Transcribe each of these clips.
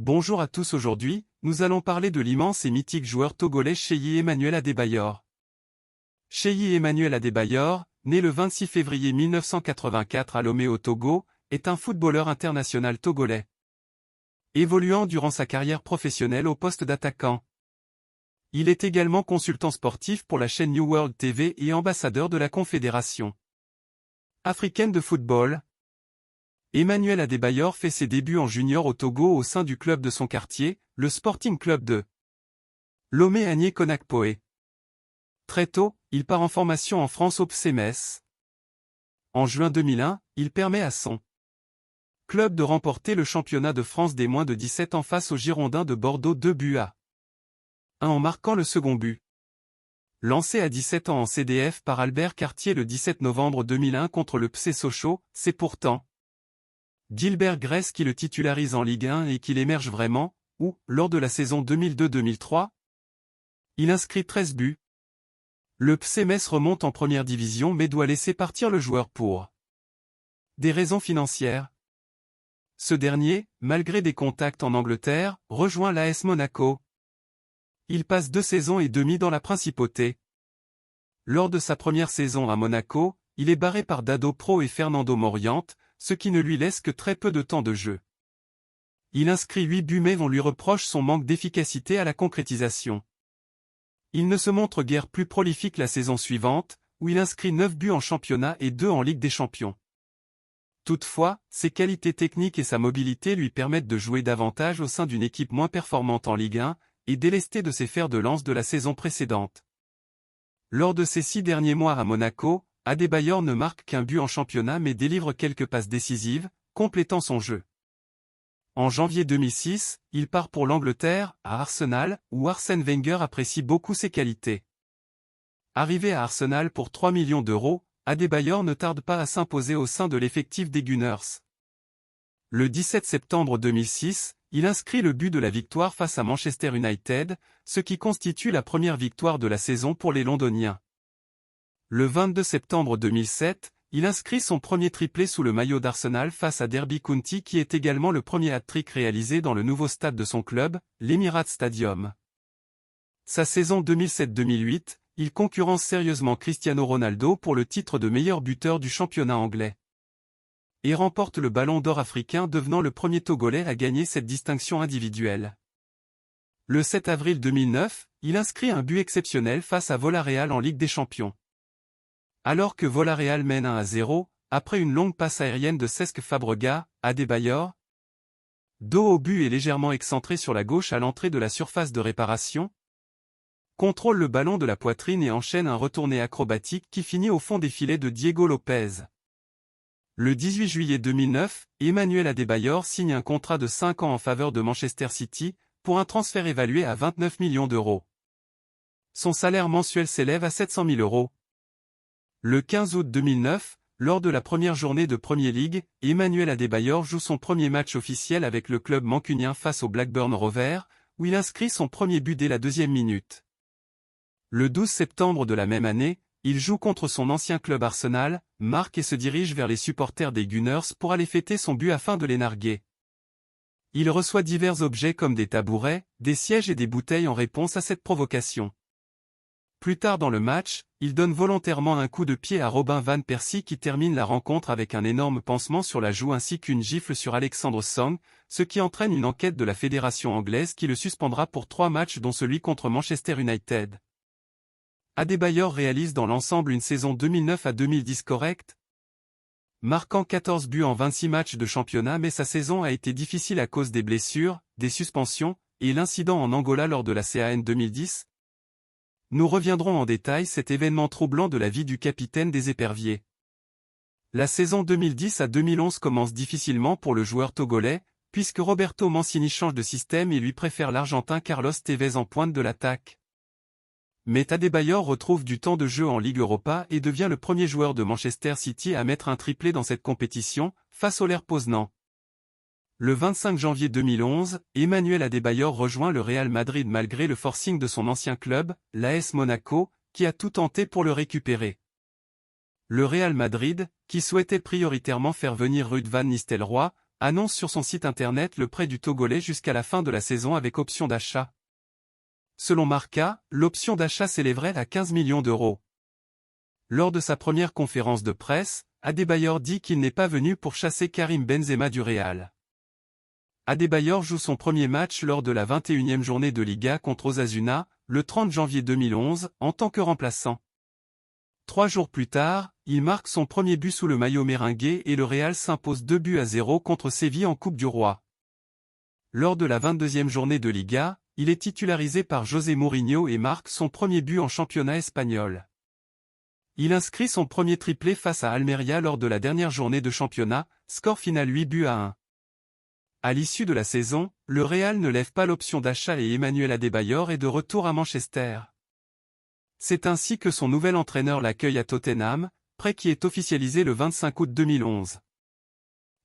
Bonjour à tous. Aujourd'hui, nous allons parler de l'immense et mythique joueur togolais Cheyi Emmanuel Adebayor. Cheyi Emmanuel Adebayor, né le 26 février 1984 à Lomé au Togo, est un footballeur international togolais. Évoluant durant sa carrière professionnelle au poste d'attaquant. Il est également consultant sportif pour la chaîne New World TV et ambassadeur de la Confédération africaine de football. Emmanuel Adebayor fait ses débuts en junior au Togo au sein du club de son quartier, le Sporting Club de Lomé Agné Konakpoé. Très tôt, il part en formation en France au FC Metz. En juin 2001, il permet à son club de remporter le championnat de France des moins de 17 ans face aux Girondins de Bordeaux 2-1 en marquant le second but. Lancé à 17 ans en CDF par Albert Cartier le 17 novembre 2001 contre le FC Sochaux, c'est pourtant Gilbert Gress qui le titularise en Ligue 1 et qu'il émerge vraiment, où, lors de la saison 2002-2003, il inscrit 13 buts. Le FC Metz remonte en première division mais doit laisser partir le joueur pour des raisons financières. Ce dernier, malgré des contacts en Angleterre, rejoint l'AS Monaco. Il passe 2 saisons et demie dans la principauté. Lors de sa première saison à Monaco, il est barré par Dado Pro et Fernando Moriente, ce qui ne lui laisse que très peu de temps de jeu. Il inscrit 8 buts mais on lui reproche son manque d'efficacité à la concrétisation. Il ne se montre guère plus prolifique la saison suivante, où il inscrit 9 buts en championnat et 2 en Ligue des Champions. Toutefois, ses qualités techniques et sa mobilité lui permettent de jouer davantage au sein d'une équipe moins performante en Ligue 1, et délesté de ses fers de lance de la saison précédente. Lors de ses 6 derniers mois à Monaco, Adebayor ne marque qu'un but en championnat mais délivre quelques passes décisives, complétant son jeu. En janvier 2006, il part pour l'Angleterre, à Arsenal, où Arsène Wenger apprécie beaucoup ses qualités. Arrivé à Arsenal pour 3 millions d'euros, Adebayor ne tarde pas à s'imposer au sein de l'effectif des Gunners. Le 17 septembre 2006, il inscrit le but de la victoire face à Manchester United, ce qui constitue la première victoire de la saison pour les Londoniens. Le 22 septembre 2007, il inscrit son premier triplé sous le maillot d'Arsenal face à Derby County qui est également le premier hat-trick réalisé dans le nouveau stade de son club, l'Emirates Stadium. Sa saison 2007-2008, il concurrence sérieusement Cristiano Ronaldo pour le titre de meilleur buteur du championnat anglais. Et remporte le Ballon d'Or africain devenant le premier Togolais à gagner cette distinction individuelle. Le 7 avril 2009, il inscrit un but exceptionnel face à Villarreal en Ligue des Champions. Alors que Villarreal mène 1-0, après une longue passe aérienne de Cesc Fabregas, Adebayor, dos au but et légèrement excentré sur la gauche à l'entrée de la surface de réparation, contrôle le ballon de la poitrine et enchaîne un retourné acrobatique qui finit au fond des filets de Diego Lopez. Le 18 juillet 2009, Emmanuel Adebayor signe un contrat de 5 ans en faveur de Manchester City, pour un transfert évalué à 29 millions d'euros. Son salaire mensuel s'élève à 700 000 euros. Le 15 août 2009, lors de la première journée de Premier League, Emmanuel Adebayor joue son premier match officiel avec le club mancunien face au Blackburn Rovers, où il inscrit son premier but dès la 2e minute. Le 12 septembre de la même année, il joue contre son ancien club Arsenal, marque et se dirige vers les supporters des Gunners pour aller fêter son but afin de les narguer. Il reçoit divers objets comme des tabourets, des sièges et des bouteilles en réponse à cette provocation. Plus tard dans le match, il donne volontairement un coup de pied à Robin van Persie qui termine la rencontre avec un énorme pansement sur la joue ainsi qu'une gifle sur Alexandre Song, ce qui entraîne une enquête de la fédération anglaise qui le suspendra pour 3 matchs dont celui contre Manchester United. Adebayor réalise dans l'ensemble une saison 2009 à 2010 correcte, marquant 14 buts en 26 matchs de championnat mais sa saison a été difficile à cause des blessures, des suspensions, et l'incident en Angola lors de la CAN 2010. Nous reviendrons en détail cet événement troublant de la vie du capitaine des Éperviers. La saison 2010 à 2011 commence difficilement pour le joueur togolais, puisque Roberto Mancini change de système et lui préfère l'Argentin Carlos Tevez en pointe de l'attaque. Mais Adebayor retrouve du temps de jeu en Ligue Europa et devient le premier joueur de Manchester City à mettre un triplé dans cette compétition, face au LR Poznan. Le 25 janvier 2011, Emmanuel Adebayor rejoint le Real Madrid malgré le forcing de son ancien club, l'AS Monaco, qui a tout tenté pour le récupérer. Le Real Madrid, qui souhaitait prioritairement faire venir Ruud van Nistelrooy, annonce sur son site internet le prêt du Togolais jusqu'à la fin de la saison avec option d'achat. Selon Marca, l'option d'achat s'élèverait à 15 millions d'euros. Lors de sa première conférence de presse, Adebayor dit qu'il n'est pas venu pour chasser Karim Benzema du Real. Adebayor joue son premier match lors de la 21e journée de Liga contre Osasuna, le 30 janvier 2011, en tant que remplaçant. 3 jours plus tard, il marque son premier but sous le maillot merengue et le Real s'impose 2-0 contre Séville en Coupe du Roi. Lors de la 22e journée de Liga, il est titularisé par José Mourinho et marque son premier but en championnat espagnol. Il inscrit son premier triplé face à Almeria lors de la dernière journée de championnat, score final 8-1. À l'issue de la saison, le Real ne lève pas l'option d'achat et Emmanuel Adebayor est de retour à Manchester. C'est ainsi que son nouvel entraîneur l'accueille à Tottenham, prêt qui est officialisé le 25 août 2011.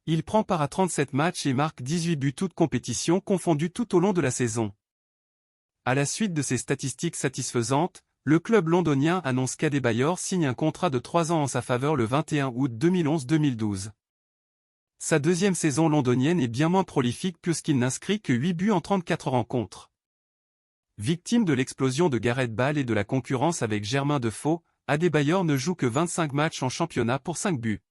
Il prend part à 37 matchs et marque 18 buts toutes compétitions confondues tout au long de la saison. À la suite de ces statistiques satisfaisantes, le club londonien annonce qu'Adebayor signe un contrat de 3 ans en sa faveur le 21 août 2011-2012. Sa deuxième saison londonienne est bien moins prolifique puisqu'il n'inscrit que 8 buts en 34 rencontres. Victime de l'explosion de Gareth Bale et de la concurrence avec Jermain Defoe, Adebayor ne joue que 25 matchs en championnat pour 5 buts.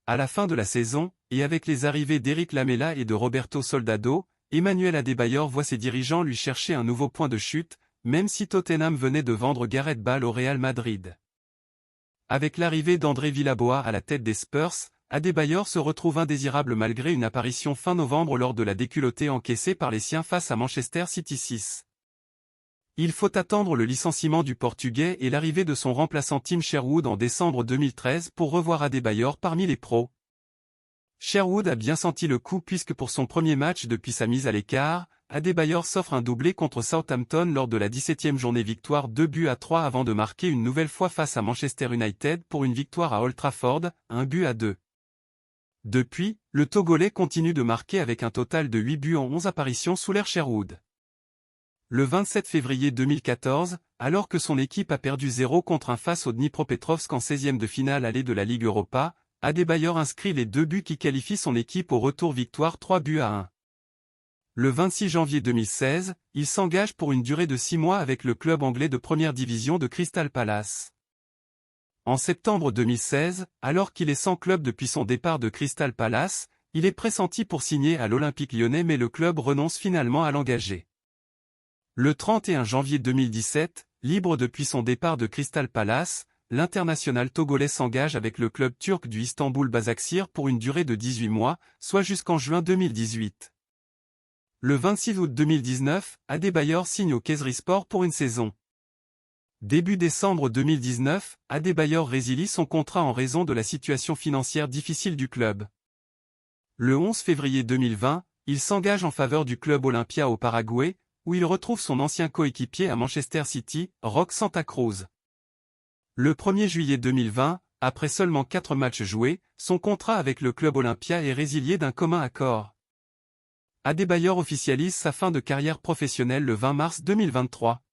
À la fin de la saison, et avec les arrivées d'Eric Lamela et de Roberto Soldado, Emmanuel Adebayor voit ses dirigeants lui chercher un nouveau point de chute, même si Tottenham venait de vendre Gareth Bale au Real Madrid. Avec l'arrivée d'André Villaboa à la tête des Spurs, Adebayor se retrouve indésirable malgré une apparition fin novembre lors de la déculottée encaissée par les siens face à Manchester City 6. Il faut attendre le licenciement du Portugais et l'arrivée de son remplaçant Tim Sherwood en décembre 2013 pour revoir Adebayor parmi les pros. Sherwood a bien senti le coup puisque pour son premier match depuis sa mise à l'écart, Adebayor s'offre un doublé contre Southampton lors de la 17e journée victoire 2-3 avant de marquer une nouvelle fois face à Manchester United pour une victoire à Old Trafford, 1-2. Depuis, le Togolais continue de marquer avec un total de 8 buts en 11 apparitions sous l'ère Sherwood. Le 27 février 2014, alors que son équipe a perdu 0 contre 1 face au Dnipropetrovsk en 16e de finale allée de la Ligue Europa, Adebayor inscrit les 2 buts qui qualifient son équipe au retour victoire 3-1. Le 26 janvier 2016, il s'engage pour une durée de 6 mois avec le club anglais de première division de Crystal Palace. En septembre 2016, alors qu'il est sans club depuis son départ de Crystal Palace, il est pressenti pour signer à l'Olympique Lyonnais mais le club renonce finalement à l'engager. Le 31 janvier 2017, libre depuis son départ de Crystal Palace, l'international togolais s'engage avec le club turc du Istanbul Basaksehir pour une durée de 18 mois, soit jusqu'en juin 2018. Le 26 août 2019, Adebayor signe au Kayserispor pour une saison. Début décembre 2019, Adebayor résilie son contrat en raison de la situation financière difficile du club. Le 11 février 2020, il s'engage en faveur du club Olympia au Paraguay, où il retrouve son ancien coéquipier à Manchester City, Roque Santa Cruz. Le 1er juillet 2020, après seulement 4 matchs joués, son contrat avec le club Olympia est résilié d'un commun accord. Adebayor officialise sa fin de carrière professionnelle le 20 mars 2023.